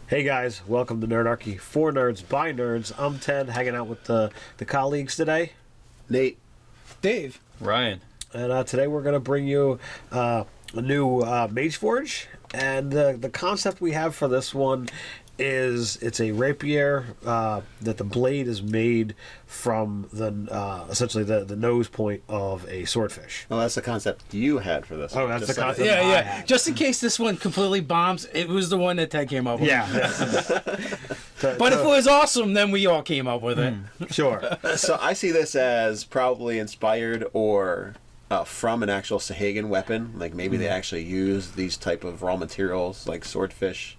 Hey guys, welcome to Nerdarchy for Nerds by Nerds. I'm Ted, hanging out with the colleagues today. Nate. Dave. Ryan. And today we're going to bring you a new MageForge. And the concept we have for this one is it's a rapier that the blade is made from the essentially the nose point of a swordfish. Well, that's the concept you had for this. Oh, that's the concept. Yeah. Just in case this one completely bombs, it was the one that Ted came up with. Yeah. But if it was awesome, then we all came up with it. Sure. So I see this as probably inspired or from an actual Sahagan weapon. Like maybe they actually use these type of raw materials like swordfish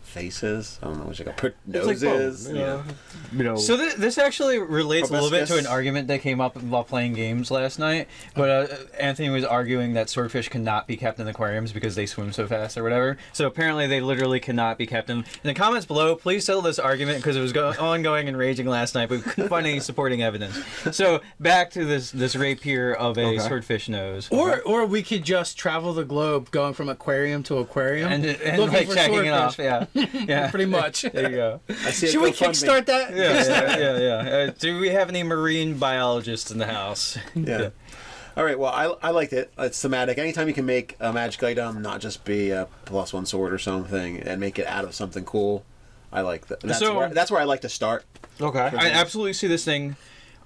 faces. I don't know what you call noses. Like you know. So this actually relates a little bit to an proboscis. argument that came up while playing games last night. But Anthony was arguing that swordfish cannot be kept in aquariums because they swim so fast or whatever. So apparently they literally cannot be kept in the comments below. Please settle this argument because it was ongoing and raging last night, but we couldn't find any supporting evidence. So back to this rapier of a swordfish nose. Or we could just travel the globe going from aquarium to aquarium and looking like for checking it off. swordfish. Yeah. Yeah. Pretty much. There you go. Should we kickstart that? Yeah. Do we have any marine biologists in the house? Yeah. All right. Well, I liked it. It's thematic. Anytime you can make a magic item not just be a +1 sword or something and make it out of something cool, I like that. That's where I like to start. Okay. I absolutely see this thing.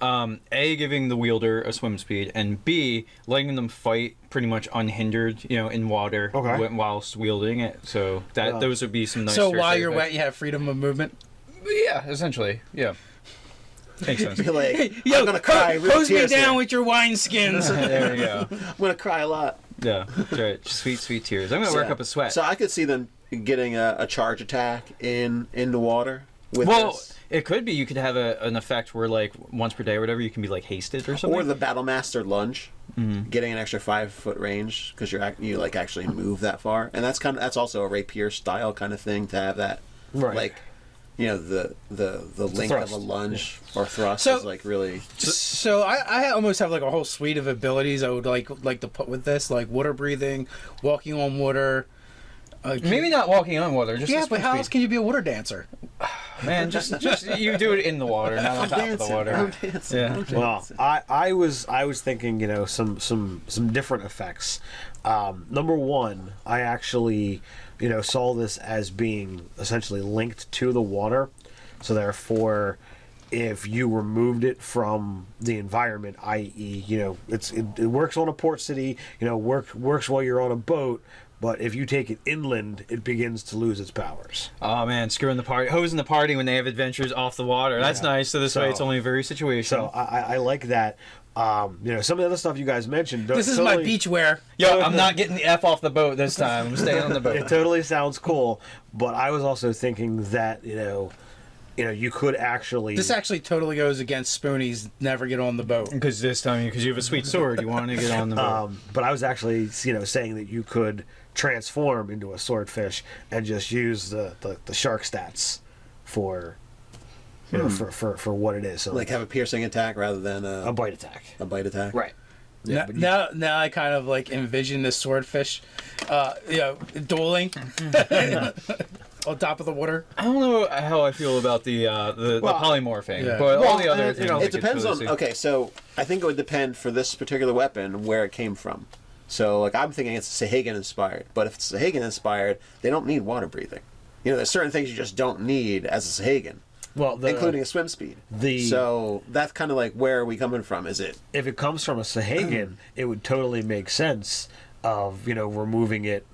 A, giving the wielder a swim speed, and B, letting them fight pretty much unhindered, in water whilst wielding it. So those would be some nice. So while you're wet, you have freedom of movement. Yeah, essentially. Yeah. Makes sense. Be like, Yo, I'm gonna cry. Hose me down with your wine skins. There you go. I'm gonna cry a lot. Yeah, that's right. Sweet, sweet tears. I'm gonna work up a sweat. So I could see them getting a charge attack in the water with this. It could be you could have an effect where like once per day or whatever you can be like hasted or something. Or the Battlemaster lunge, getting an extra 5-foot range because you like actually move that far, and that's also a rapier style kind of thing to have that, like, the length of a lunge or thrust is like really. So I almost have like a whole suite of abilities I would like to put with this, like water breathing, walking on water. Maybe not walking on water. Just but how else can you be a water dancer? Man, just you do it in the water, not on top of the water. I'm dancing. Well, I was thinking, some different effects. Number one, I actually, saw this as being essentially linked to the water. So therefore, if you removed it from the environment, i.e., it works on a port city, works while you're on a boat. But if you take it inland, it begins to lose its powers. Oh man, screwing the party, hosing the party when they have adventures off the water. That's nice. So this way, it's only very situational. So I like that. Some of the other stuff you guys mentioned. This is my beach wear. Yo, I'm not getting the F off the boat this time. I'm staying on the boat. It totally sounds cool, but I was also thinking that you could actually. This actually totally goes against Spoonie's never get on the boat. Because you have a sweet sword, you want to get on the boat. But I was actually saying that you could transform into a swordfish and just use the shark stats for for what it is. So like have a piercing attack rather than a bite attack. A bite attack. Right. Yeah, now I kind of like envision this swordfish, dueling on top of the water. I don't know how I feel about the polymorphing, but all the other things. It depends on. Okay, so I think it would depend for this particular weapon where it came from. So like I'm thinking it's Sahagan inspired, but if it's Sahagan inspired, they don't need water breathing. There's certain things you just don't need as a Sahagan. Well, including a swim speed. So that's kind of like where are we coming from? Is it if it comes from a Sahagan, it would totally make sense of removing it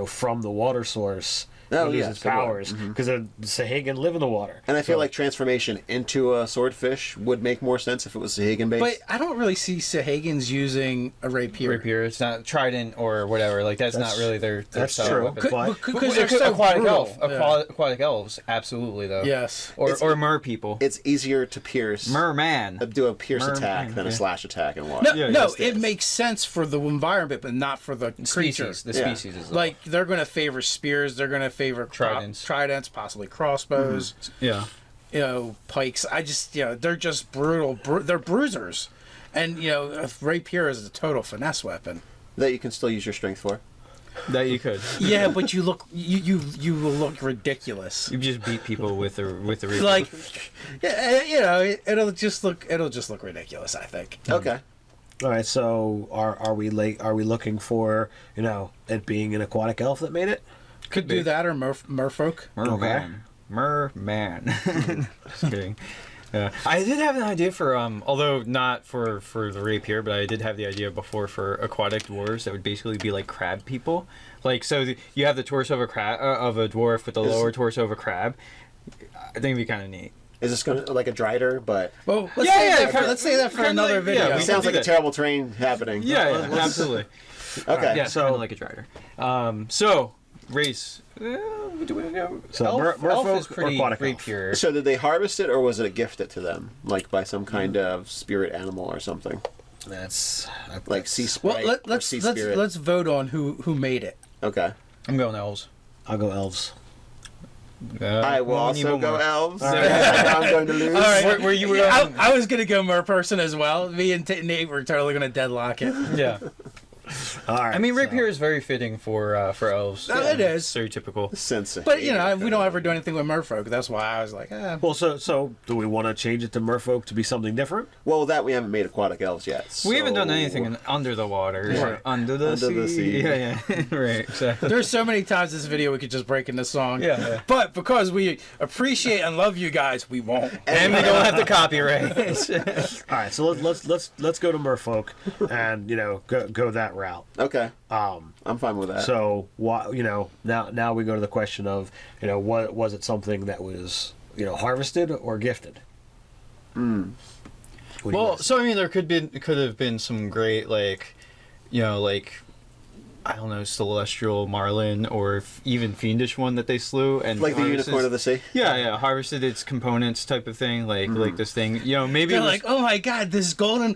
from the water source. Lose its powers because the Sahagan live in the water. And I feel like transformation into a swordfish would make more sense if it was Sahagan based. But I don't really see Sahagans using a rapier. It's not trident or whatever. Like that's not really their that's style true. Because they're so aquatic elves, absolutely though. Yes. Or mer people. It's easier to pierce. Merman. Do a pierce attack than a slash attack in water. No, it makes sense for the environment, but not for the creature. The species is like they're going to favor spears. They're going to favor tridents, possibly crossbows. Pikes. They're just brutal. They're bruisers, and a rapier is a total finesse weapon that you can still use your strength for. That you could. Yeah, but you will look ridiculous. You just beat people with the Reaper. Like, yeah, you know, it'll just look ridiculous, I think. Okay. All right. So are we looking for it being an aquatic elf that made it? Could do that or Merfolk. Merman. Just kidding. I did have an idea for although not for the rapier, but I did have the idea before for aquatic dwarves that would basically be like crab people. Like you have the torso of a crab of a dwarf with the lower torso of a crab. I think it'd be kind of neat. Is this going to like a drider? But well, let's say that for another video. It sounds like a terrible terrain happening. Yeah, absolutely. Okay. Yeah, so kind of like a drider. So race. Do we know? So Elf is pretty aquatic elf. rapier. So did they harvest it, or was it a gift it to them, like by some kind of spirit animal or something? That's Like sea sprite Well, or sea spirit. let's vote on who made it. Okay. I'm going elves. I'll go elves. I will also go elves. Right. I'm going to lose. All right. Where you were? I was gonna go merperson as well. Me and Nate were totally gonna deadlock it. Yeah. All right. I mean, rapier is very fitting for elves. No, it is. Stereotypical. Sense. But we don't ever do anything with merfolk. That's why I was like, Well, so do we want to change it to merfolk to be something different? Well, that we haven't made aquatic elves yet. We haven't done so- anything under the water. Right. Under the sea. Yeah. Right. Exactly. There's so many times this video we could just break into song. Yeah. But because we appreciate and love you guys, we won't. And we don't have the copyright. All right. So let's go to merfolk and go that route. Okay. I'm fine with that. So why now we go to the question of what was it something that was harvested or gifted? Well, so I mean, there could have been some great like I don't know, celestial marlin or even fiendish one that they slew and like the unicorn of the sea. Yeah, harvested its components type of thing, like this thing. Maybe They're it was, like, oh my god, this golden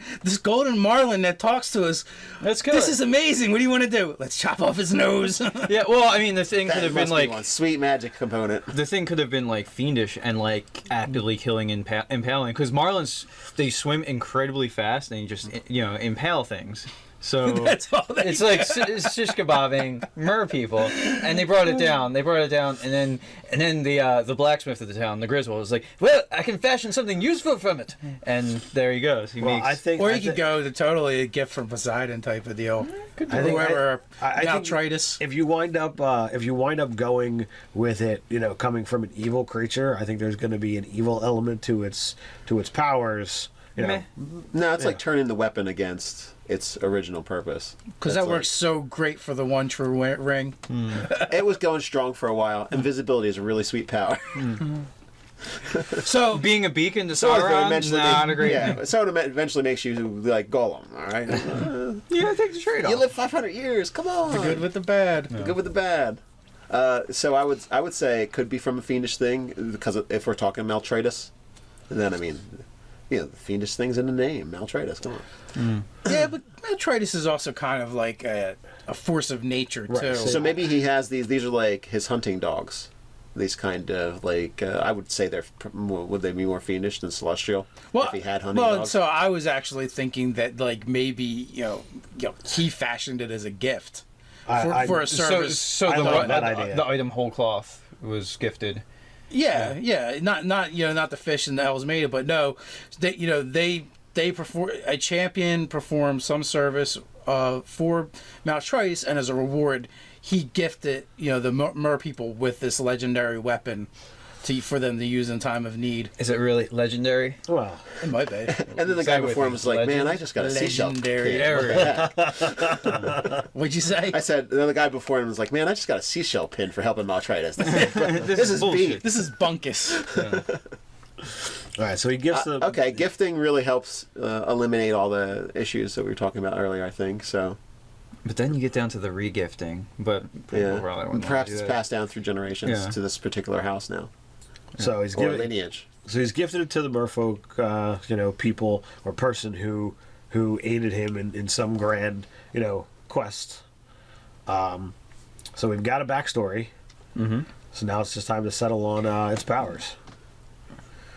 marlin that talks to us. Let's kill This it. is amazing. What do you want to do? Let's chop off his nose. Yeah, well, I mean, the thing That could have must been be like one sweet magic component. the thing could have been like fiendish and like actively killing and impaling because marlins they swim incredibly fast and you just impale things. So That's all they it's like shish kebabbing mer people, and they brought it down. And then the blacksmith of the town, the Griswold, was like, "Well, I can fashion something useful from it." And there he goes. He Well, makes. I think. Or I you could thi- go to totally a gift from Poseidon type of deal. I think- Whoever, I think Maltritus. If you wind up going with it, coming from an evil creature, I think there's going to be an evil element to its powers. Meh. No, it's like turning the weapon against its original purpose. Because That's that works so great for the one true ring. It was going strong for a while. Invisibility is a really sweet power. So Being a beacon to So Sauron, eventually not a great yeah, thing. so it eventually makes you like Gollum. All right, Yeah, take the trade you off. live 500 years. Come on, the good with the bad. The good with the bad. So I would say it could be from a fiendish thing because if we're talking Maltritus, then I mean, the fiendish thing's in the name, Maltritus. Come on. Yeah, but Maltritus is also kind of like a force of nature too. Right, So maybe he has these. These are like his hunting dogs. These kind of like I would say would they be more fiendish than celestial if he had hunting dogs? So I was actually thinking that like maybe he fashioned it as a gift for a service. So I love that idea. the item whole cloth was gifted. Yeah. Not the fish and the elves made it, but no, they perform a champion performs some service for Maltrice, and as a reward, he gifted the mer people with this legendary weapon for them to use in time of need. Is it really legendary? Well, It might be. And then the guy before him was like, "Man, I just got a seashell." Legendary. pin." What'd you say? I said, and then the guy before him was like, "Man, I just got a seashell pin for helping Maltritus." This is bullshit. beat. This is bunkus. all right. So he gives the Okay, gifting really helps eliminate all the issues that we were talking about earlier. I think so. But then you get down to the regifting. But Yeah, overall, I wouldn't perhaps wanna do it's that. passed down through generations Yeah. to this particular house now, So he's or giving. lineage. So he's gifted it to the merfolk, people or person who aided him in some grand, quest. So we've got a backstory. Mm-hmm. So now it's just time to settle on its powers.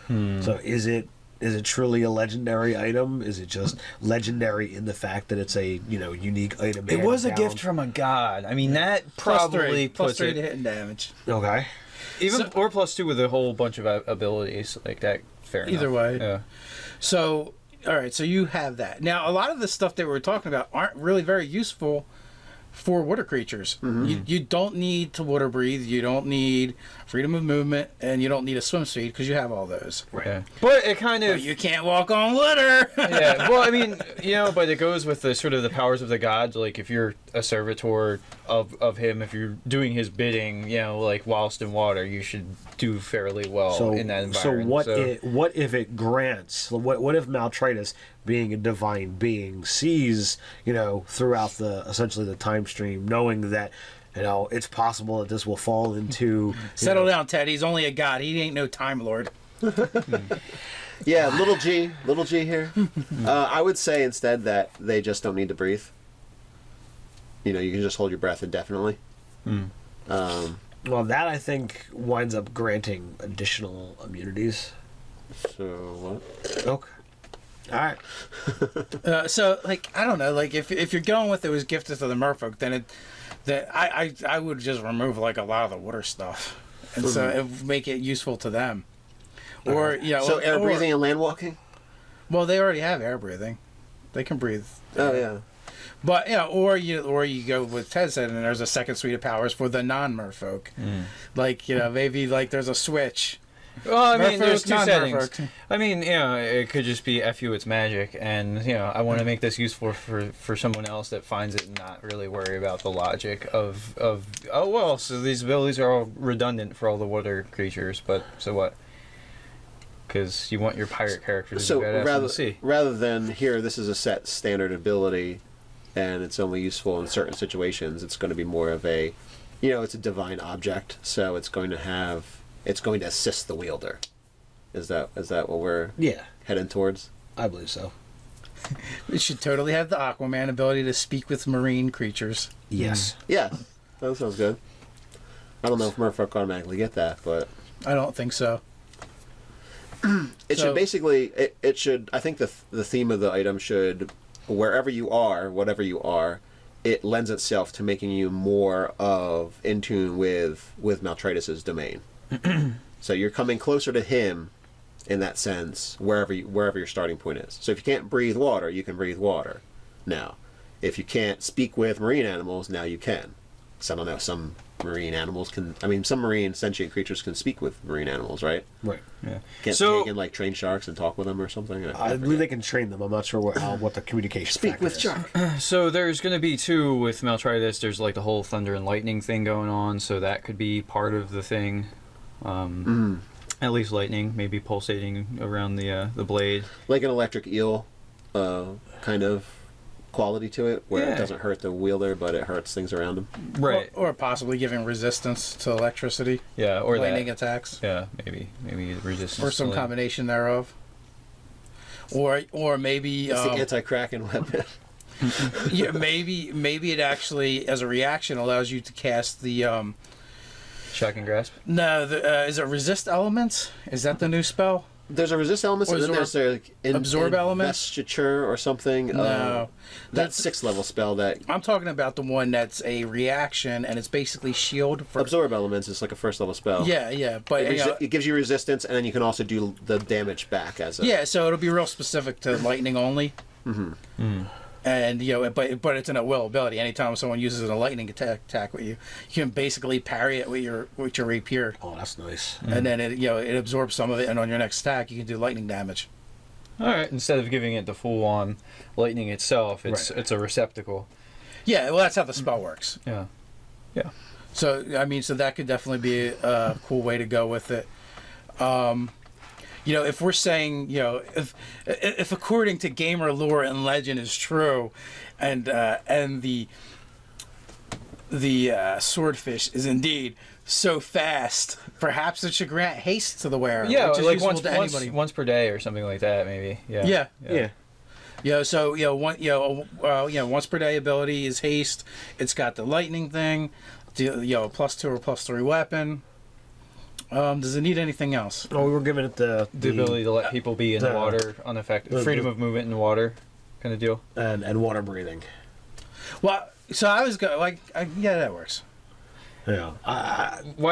So is it is it truly a legendary item? Is it just legendary in the fact that it's a unique item? It was a handed gift from a god. I mean, that Plus probably plus puts three it to hit and damage. down? Okay. even or +2 with a whole bunch of abilities like that. Fair enough. Either way. Yeah. So, all right, so you have that. Now, a lot of the stuff that we're talking about aren't really very useful for water creatures. You don't need to water breathe, you don't need freedom of movement, and you don't need a swim speed because you have all those. Right. Yeah. But it kind of But you can't walk on water. yeah. Well, I mean, but it goes with the sort of the powers of the gods. Like if you're a servitor of him, if you're doing his bidding, like whilst in water, you should do fairly well in that environment. So what if it grants? What if Maltritus, being a divine being, sees throughout essentially the time stream, knowing that it's possible that this will fall into Settle down, Ted. He's only a god. He ain't no time lord. Yeah, little G here. I would say instead that they just don't need to breathe. You can just hold your breath indefinitely. Well, that I think winds up granting additional immunities. So what? Okay. All right. So, I don't know. If you're going with it was gifted to the Merfolk, then I would just remove a lot of the water stuff, and so it would make it useful to them. Or So air breathing and land walking. Well, they already have air breathing; they can breathe. Oh yeah. But or you go with Ted said, and there's a second suite of powers for the non-Merfolk. Maybe there's a switch. Well, I mean, there's two Merfolk, settings. non-Merfolk. I mean, it could just be F you, it's magic, and I want to make this useful for someone else that finds it and not really worry about the logic of so these abilities are all redundant for all the water creatures, but so what? Because you want your pirate character to be badass in the sea. Rather than here, this is a set standard ability, and it's only useful in certain situations. It's going to be more of a, it's a divine object, so it's going to assist the wielder. Is that what we're heading towards? I believe so. It should totally have the Aquaman ability to speak with marine creatures. Yes. Yeah, that sounds good. I don't know if Merfolk automatically get that, but I don't think so. it should basically. It should. I think the theme of the item should, wherever you are, whatever you are, it lends itself to making you more of in tune with Maltritus's domain. So you're coming closer to him in that sense, wherever your starting point is. So if you can't breathe water, you can breathe water. Now, if you can't speak with marine animals, now you can. So I don't know, some marine animals can. I mean, some marine sentient creatures can speak with marine animals, right? Right. Yeah. Can't they can train sharks and talk with them or something? I believe they can train them. I'm not sure what the communication. Speak with is. shark. So there's going to be two with Maltritus. There's the whole thunder and lightning thing going on, so that could be part of the thing. At least lightning, maybe pulsating around the blade. Like an electric eel kind of quality to it, where it doesn't hurt the wielder, but it hurts things around him. Right. Or possibly giving resistance to electricity. Yeah, or lightning that. attacks. Yeah, maybe resistance. Or some combination thereof. Or maybe It's the anti-kraken weapon. yeah, maybe it actually, as a reaction, allows you to cast the Shock and grasp. No, is it resist elements? Is that the new spell? There's a resist element, and then there's absorb elements? investiture or something. No, that 6th level spell that I'm talking about the one that's a reaction, and it's basically shield for absorb elements is like a 1st level spell. Yeah, but It gives you resistance, and then you can also do the damage back as a so it'll be real specific to lightning only. And but it's an at will ability. Anytime someone uses a lightning attack with you, you can basically parry it with your rapier. Oh, that's nice. And then it absorbs some of it, and on your next attack you can do lightning damage. All right. Instead of giving it the full-on lightning itself, it's a receptacle. Yeah, well, that's how the spell works. Yeah. So so that could definitely be a cool way to go with it. If we're saying, if according to gamer lore and legend is true, and the swordfish is indeed so fast, perhaps it should grant haste to the wearer. Yeah, which is like useful once per day or something like that, maybe. Yeah. Once per day ability is haste. It's got the lightning thing, +2 or +3 weapon. Does it need anything else? Oh, we were giving it the ability to let people be in the water unaffected, freedom of movement in the water, kind of deal, and water breathing. Well, so I was going yeah, that works. Yeah, I people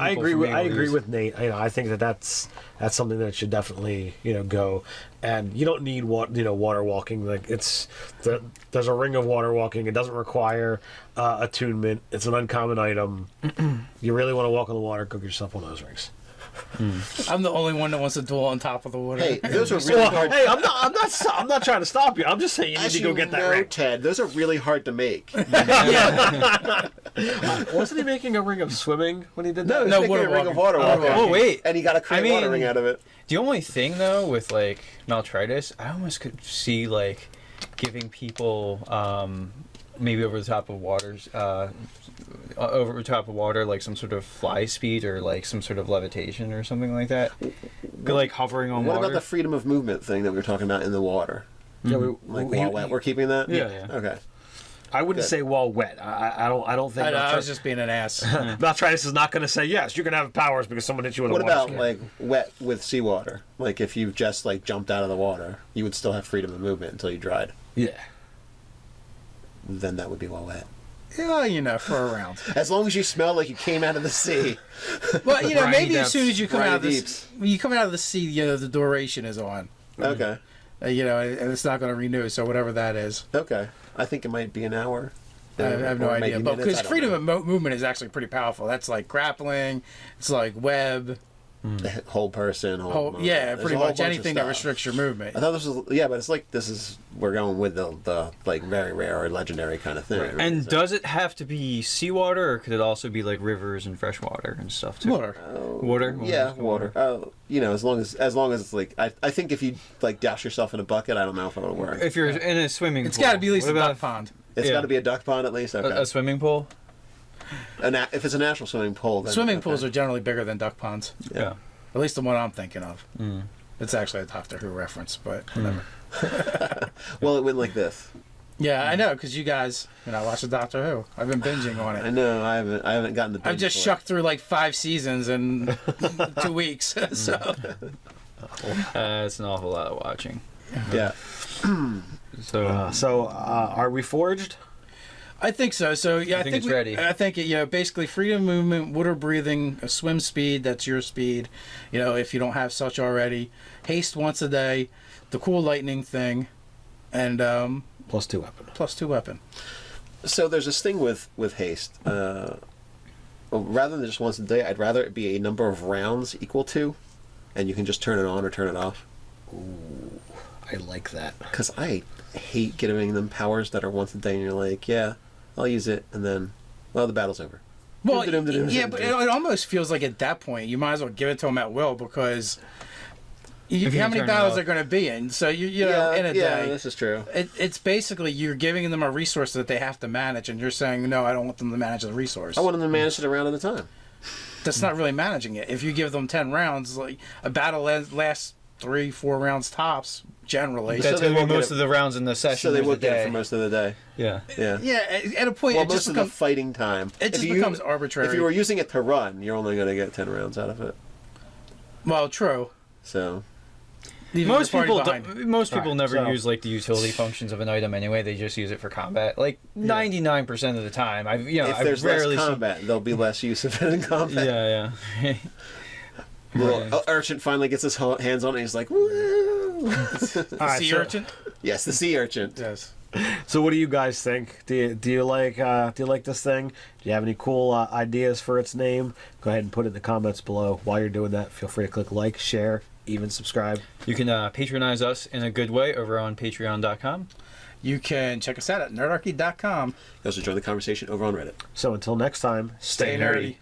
agree. for me I will agree use. with Nate. I think that's something that should definitely go. And you don't need water walking. Like there's a ring of water walking. It doesn't require attunement. It's an uncommon item. You really want to walk on the water? Go get yourself one of those rings. I'm the only one that wants to duel on top of the water. Hey, those are really hard. Hey, I'm not trying to stop you. I'm just saying you need As to go you get that know, ring. Ted, those are really hard to make. Wasn't he making a ring of swimming when he did No, that? No, he's making a water ring of water walking. walking. Oh, wait. And he got a create water ring out of it. The only thing though with like maltritis, I almost could see like giving people maybe over the top of water like some sort of fly speed or like some sort of levitation or something like that. Like hovering on What water. about the freedom of movement thing that we were talking about in the water? Yeah, Like while wet, we're keeping that. Yeah. Okay. I wouldn't say while wet. I don't think. I was just being an ass. Maltritis is not going to say yes. You can have powers because someone hit you in What a water about skin. like wet with seawater? Like if you just like jumped out of the water, you would still have freedom of movement until you dried. Yeah. Then that would be while wet. Yeah, for a round. As long as you smell like you came out of the sea. Well, Briny maybe depths. as soon as you come Briny out of the deeps. when you come out of the sea, the duration is on. Okay. And it's not going to renew. So whatever that is, Okay. I think it might be an hour. I have no Or idea. maybe But minutes, because I don't freedom know. of movement is actually pretty powerful. That's like grappling. It's like web. The whole person, Yeah, there's pretty a whole much bunch of anything that stuff. restricts your movement. I thought this was but it's like we're going with the like very rare or legendary kind of thing. right? And So- does it have to be seawater, or could it also be like rivers and fresh water and stuff too? Water. Water? Yeah, water. As long as it's like I think if you like douse yourself in a bucket, I don't know if it'll work. If you're in a swimming It's pool. got to be at least what a about duck pond. It's yeah. got to be a duck pond at least. Okay. a swimming pool? If it's a natural swimming pool, then Swimming okay. pools are generally bigger than duck ponds. Yeah. At least the one I'm thinking of. It's actually a Doctor Who reference, but whatever. Well, it went like this. Yeah, I know, because you guys, watch the Doctor Who. I've been binging on I it. know. I haven't gotten the. I've just shucked through like 5 seasons in 2 weeks. So It's an awful lot of watching. Yeah. So are we forged? I think so. So yeah, I think think it's ready. I think basically freedom of movement, water breathing, a swim speed. That's your speed. If you don't have such already, haste once a day, the cool lightning thing, and +2 weapon. +2 weapon. So there's this thing with haste. Rather than just once a day, I'd rather it be a number of rounds equal to, and you can just turn it on or turn it off. Ooh, I like that. Because I hate giving them powers that are once a day, and you're like, yeah, I'll use it, and then, well, the battle's over. Well, Dum-dum-dum-dum-dum. yeah, but it almost feels like at that point you might as well give it to them at will because you how many turn it battles off. they're going to be in. So in a day, this is true. it's basically you're giving them a resource that they have to manage, and you're saying no, I don't want them to manage the resource. I want them to manage it a round at a time. That's not really managing it. If you give them 10 rounds, like a battle lasts 3-4 rounds tops generally. So that's they going to won't be get most it- of the rounds in the session. So they of the would get it day. for most of the day. Yeah. Yeah. Yeah, at a point Well, it most just of becomes the fighting time. it just If you- becomes arbitrary. If you were using it to run, you're only going to get 10 rounds out of it. well, true. So, Leaving Most your party people, behind. most people Alright, never so- use like the utility functions of an item anyway. They just use it for combat. Like 99% of the time, I've if there's less rarely combat, there'll be less use of it in seen. combat. Yeah. Little urchin finally gets his hands on it and he's like, woo! Alright, Sea so- urchin. Yes, the sea urchin. Yes. So what do you guys think? Do you like this thing? Do you have any cool ideas for its name? Go ahead and put it in the comments below. While you're doing that, feel free to click like, share, even subscribe. You can patronize us in a good way over on patreon.com. You can check us out at nerdarchy.com. You also join the conversation over on Reddit. So until next time, Stay nerdy.